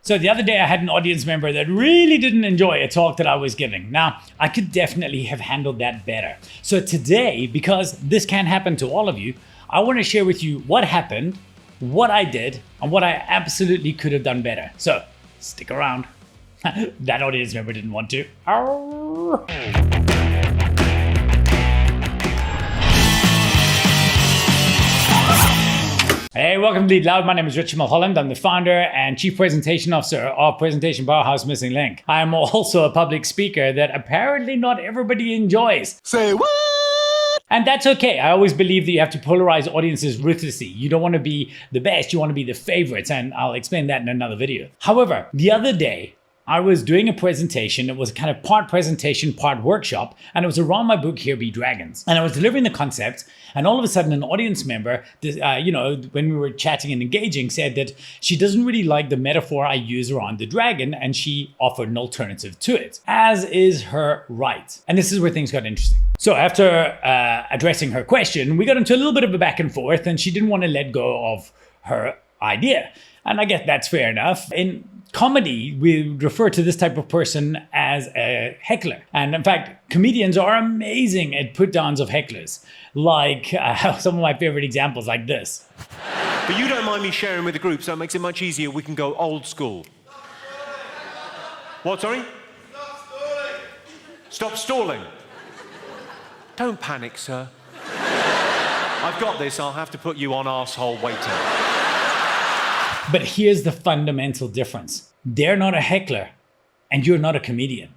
So the other day I had an audience member that really didn't enjoy a talk that I was giving. Now, I could definitely have handled that better. So today, because this can happen to all of you, I want to share with you what happened, what I did, and what I absolutely could have done better. So stick around. That audience member didn't want to. Arr. Hey, welcome to Lead Loud. My name is Richard Mulholland. I'm the founder and chief presentation officer of Presentation Powerhouse Missing Link. I'm also a public speaker that apparently not everybody enjoys. Say what? And that's okay. I always believe that you have to polarize audiences ruthlessly. You don't want to be the best, you want to be the favorites, and I'll explain that in another video. However, the other day, I was doing a presentation. It was kind of part presentation, part workshop, and it was around my book, Here Be Dragons. And I was delivering the concept, and all of a sudden an audience member, when we were chatting and engaging, said that she doesn't really like the metaphor I use around the dragon, and she offered an alternative to it, as is her right. And this is where things got interesting. So after addressing her question, we got into a little bit of a back and forth, and she didn't want to let go of her idea. And I guess that's fair enough. In comedy, we refer to this type of person as a heckler. And in fact, comedians are amazing at put downs of hecklers. Like some of my favorite examples like this. But you don't mind me sharing with the group, so it makes it much easier. We can go old school. What, sorry? Stop stalling. Stop stalling. Don't panic, sir. I've got this. I'll have to put you on arsehole waiting. But here's the fundamental difference. They're not a heckler, and you're not a comedian.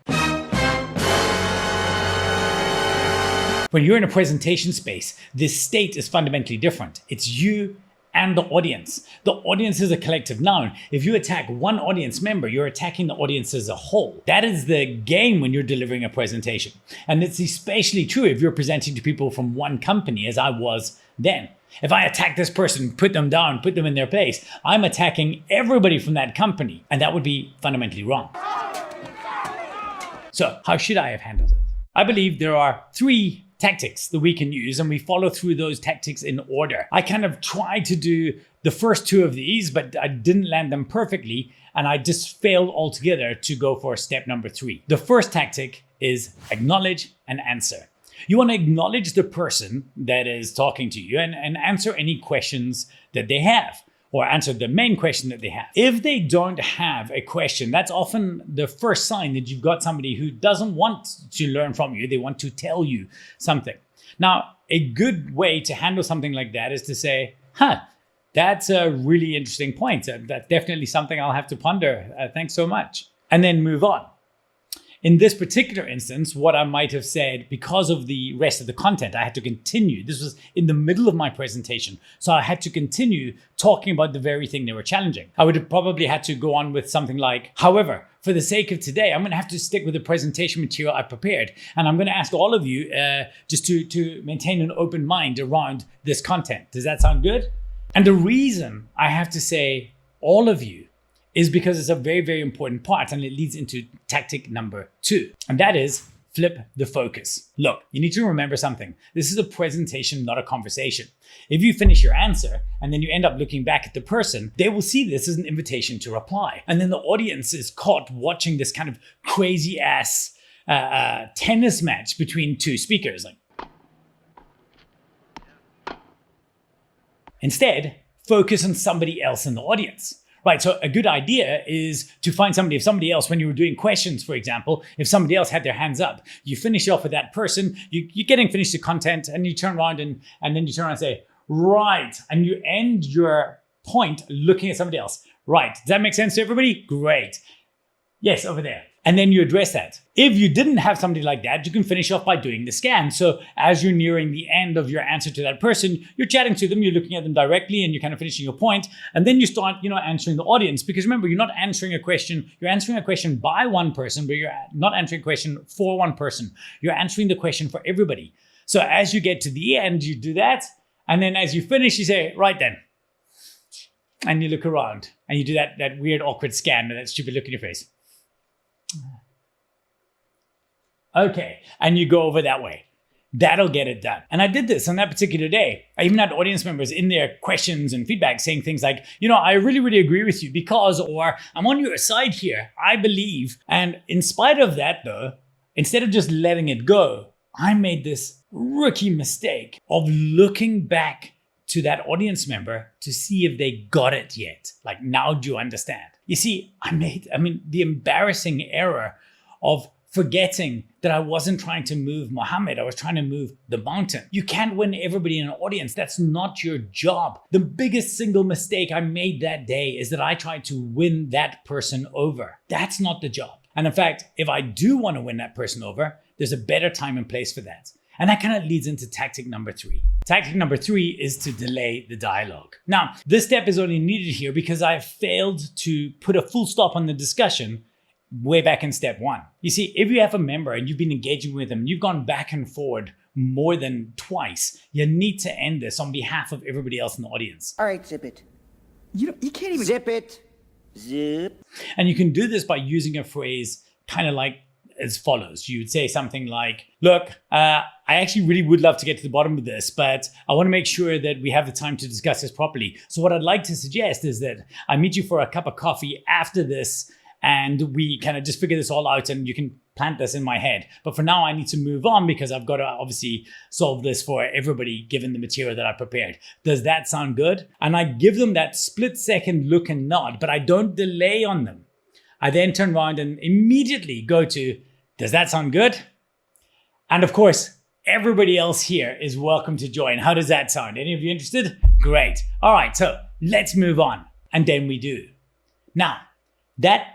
When you're in a presentation space, this state is fundamentally different. It's you and the audience. The audience is a collective noun. If you attack one audience member, you're attacking the audience as a whole. That is the game when you're delivering a presentation. And it's especially true if you're presenting to people from one company, as I was then. If I attack this person, put them down, put them in their place, I'm attacking everybody from that company, and that would be fundamentally wrong. So how should I have handled it? I believe there are 3 tactics that we can use, and we follow through those tactics in order. I kind of tried to do the first 2 of these, but I didn't land them perfectly, and I just failed altogether to go for step number 3. The first tactic is acknowledge and answer. You want to acknowledge the person that is talking to you and answer any questions that they have, or answer the main question that they have. If they don't have a question, that's often the first sign that you've got somebody who doesn't want to learn from you. They want to tell you something. Now, a good way to handle something like that is to say, that's a really interesting point. That's definitely something I'll have to ponder. Thanks so much. And then move on. In this particular instance, what I might have said, because of the rest of the content, I had to continue. This was in the middle of my presentation. So I had to continue talking about the very thing they were challenging. I would have probably had to go on with something like, however, for the sake of today, I'm going to have to stick with the presentation material I prepared. And I'm going to ask all of you just to maintain an open mind around this content. Does that sound good? And the reason I have to say all of you is because it's a very, very important part, and it leads into tactic number 2. And that is flip the focus. Look, you need to remember something. This is a presentation, not a conversation. If you finish your answer and then you end up looking back at the person, they will see this as an invitation to reply. And then the audience is caught watching this kind of crazy ass tennis match between 2 speakers. Instead, focus on somebody else in the audience. Right, so a good idea is to find somebody, if somebody else, when you were doing questions, for example, if somebody else had their hands up, you finish off with that person, you're getting finished the content, and you turn around and then you turn around and say, right, and you end your point looking at somebody else. Right, does that make sense to everybody? Great. Yes, over there. And then you address that. If you didn't have somebody like that, you can finish off by doing the scan. So as you're nearing the end of your answer to that person, you're chatting to them, you're looking at them directly, and you're kind of finishing your point. And then you start, answering the audience. Because remember, you're not answering a question. You're answering a question by one person, but you're not answering a question for one person. You're answering the question for everybody. So as you get to the end, you do that. And then as you finish, you say, right then. And you look around and you do that weird, awkward scan with that stupid look in your face. Okay, and you go over that way. That'll get it done. And I did this on that particular day. I even had audience members in their questions and feedback saying things like, I really, really agree with you because, or I'm on your side here, I believe. And in spite of that though, instead of just letting it go, I made this rookie mistake of looking back to that audience member to see if they got it yet. Like, now do you understand? You see, the embarrassing error of forgetting that I wasn't trying to move Muhammad, I was trying to move the mountain. You can't win everybody in an audience. That's not your job. The biggest single mistake I made that day is that I tried to win that person over. That's not the job. And in fact, if I do want to win that person over, there's a better time and place for that. And that kind of leads into tactic number 3. Tactic number 3 is to delay the dialogue. Now, this step is only needed here because I failed to put a full stop on the discussion way back in step 1. You see, if you have a member and you've been engaging with them, you've gone back and forward more than twice, you need to end this on behalf of everybody else in the audience. All right, zip it. You can't even zip it. Zip. And you can do this by using a phrase kind of like as follows. You would say something like, look, I actually really would love to get to the bottom of this, but I want to make sure that we have the time to discuss this properly. So what I'd like to suggest is that I meet you for a cup of coffee after this and we kind of just figure this all out and you can plant this in my head. But for now, I need to move on because I've got to obviously solve this for everybody given the material that I prepared. Does that sound good? And I give them that split second look and nod, but I don't delay on them. I then turn around and immediately go to, does that sound good? And of course, everybody else here is welcome to join. How does that sound? Any of you interested? Great. All right, so let's move on. And then we do. Now, that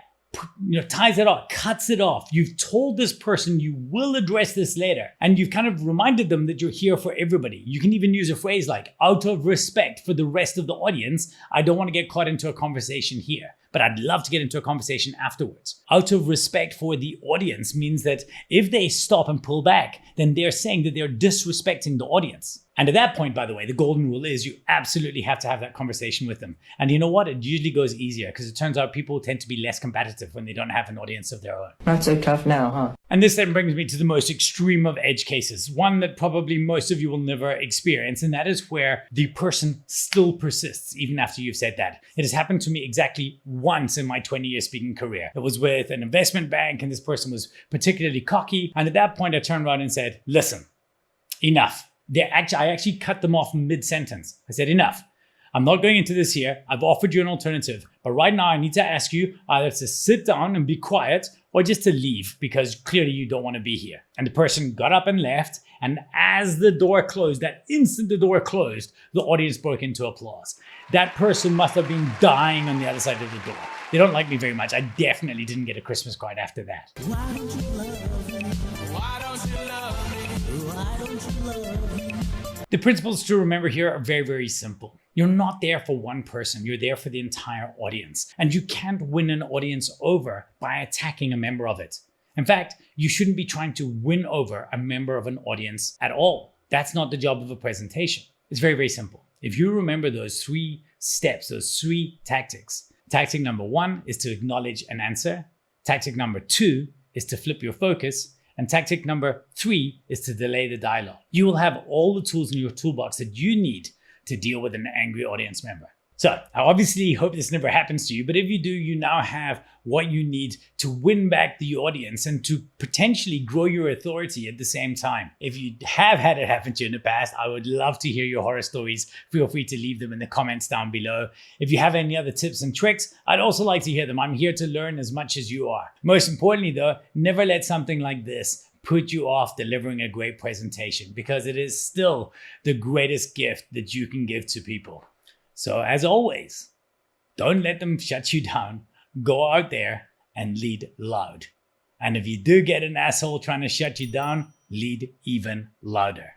ties it off, cuts it off. You've told this person you will address this later, and you've kind of reminded them that you're here for everybody. You can even use a phrase like, out of respect for the rest of the audience, I don't want to get caught into a conversation here, but I'd love to get into a conversation afterwards. Out of respect for the audience means that if they stop and pull back, then they're saying that they're disrespecting the audience. And at that point, by the way, the golden rule is you absolutely have to have that conversation with them. And you know what? It usually goes easier because it turns out people tend to be less combative when they don't have an audience of their own. Not so tough now, huh? And this then brings me to the most extreme of edge cases, one that probably most of you will never experience, and that is where the person still persists even after you've said that. It has happened to me exactly once in my 20-year speaking career. It was with an investment bank and this person was particularly cocky. And at that point, I turned around and said, listen, enough. I actually cut them off mid-sentence. I said, enough. I'm not going into this here. I've offered you an alternative. But right now I need to ask you either to sit down and be quiet or just to leave because clearly you don't want to be here. And the person got up and left. And as the door closed, that instant the door closed, the audience broke into applause. That person must have been dying on the other side of the door. They don't like me very much. I definitely didn't get a Christmas card after that. Why don't you love me? Why don't you love me? Why don't you love me? The principles to remember here are very, very simple. You're not there for one person. You're there for the entire audience. And you can't win an audience over by attacking a member of it. In fact, you shouldn't be trying to win over a member of an audience at all. That's not the job of a presentation. It's very, very simple. If you remember those 3 steps, those 3 tactics, tactic number 1 is to acknowledge an answer. Tactic number 2 is to flip your focus. And tactic number 3 is to delay the dialogue. You will have all the tools in your toolbox that you need to deal with an angry audience member. So I obviously hope this never happens to you, but if you do, you now have what you need to win back the audience and to potentially grow your authority at the same time. If you have had it happen to you in the past, I would love to hear your horror stories. Feel free to leave them in the comments down below. If you have any other tips and tricks, I'd also like to hear them. I'm here to learn as much as you are. Most importantly though, never let something like this put you off delivering a great presentation because it is still the greatest gift that you can give to people. So as always, don't let them shut you down. Go out there and lead loud. And if you do get an asshole trying to shut you down, lead even louder.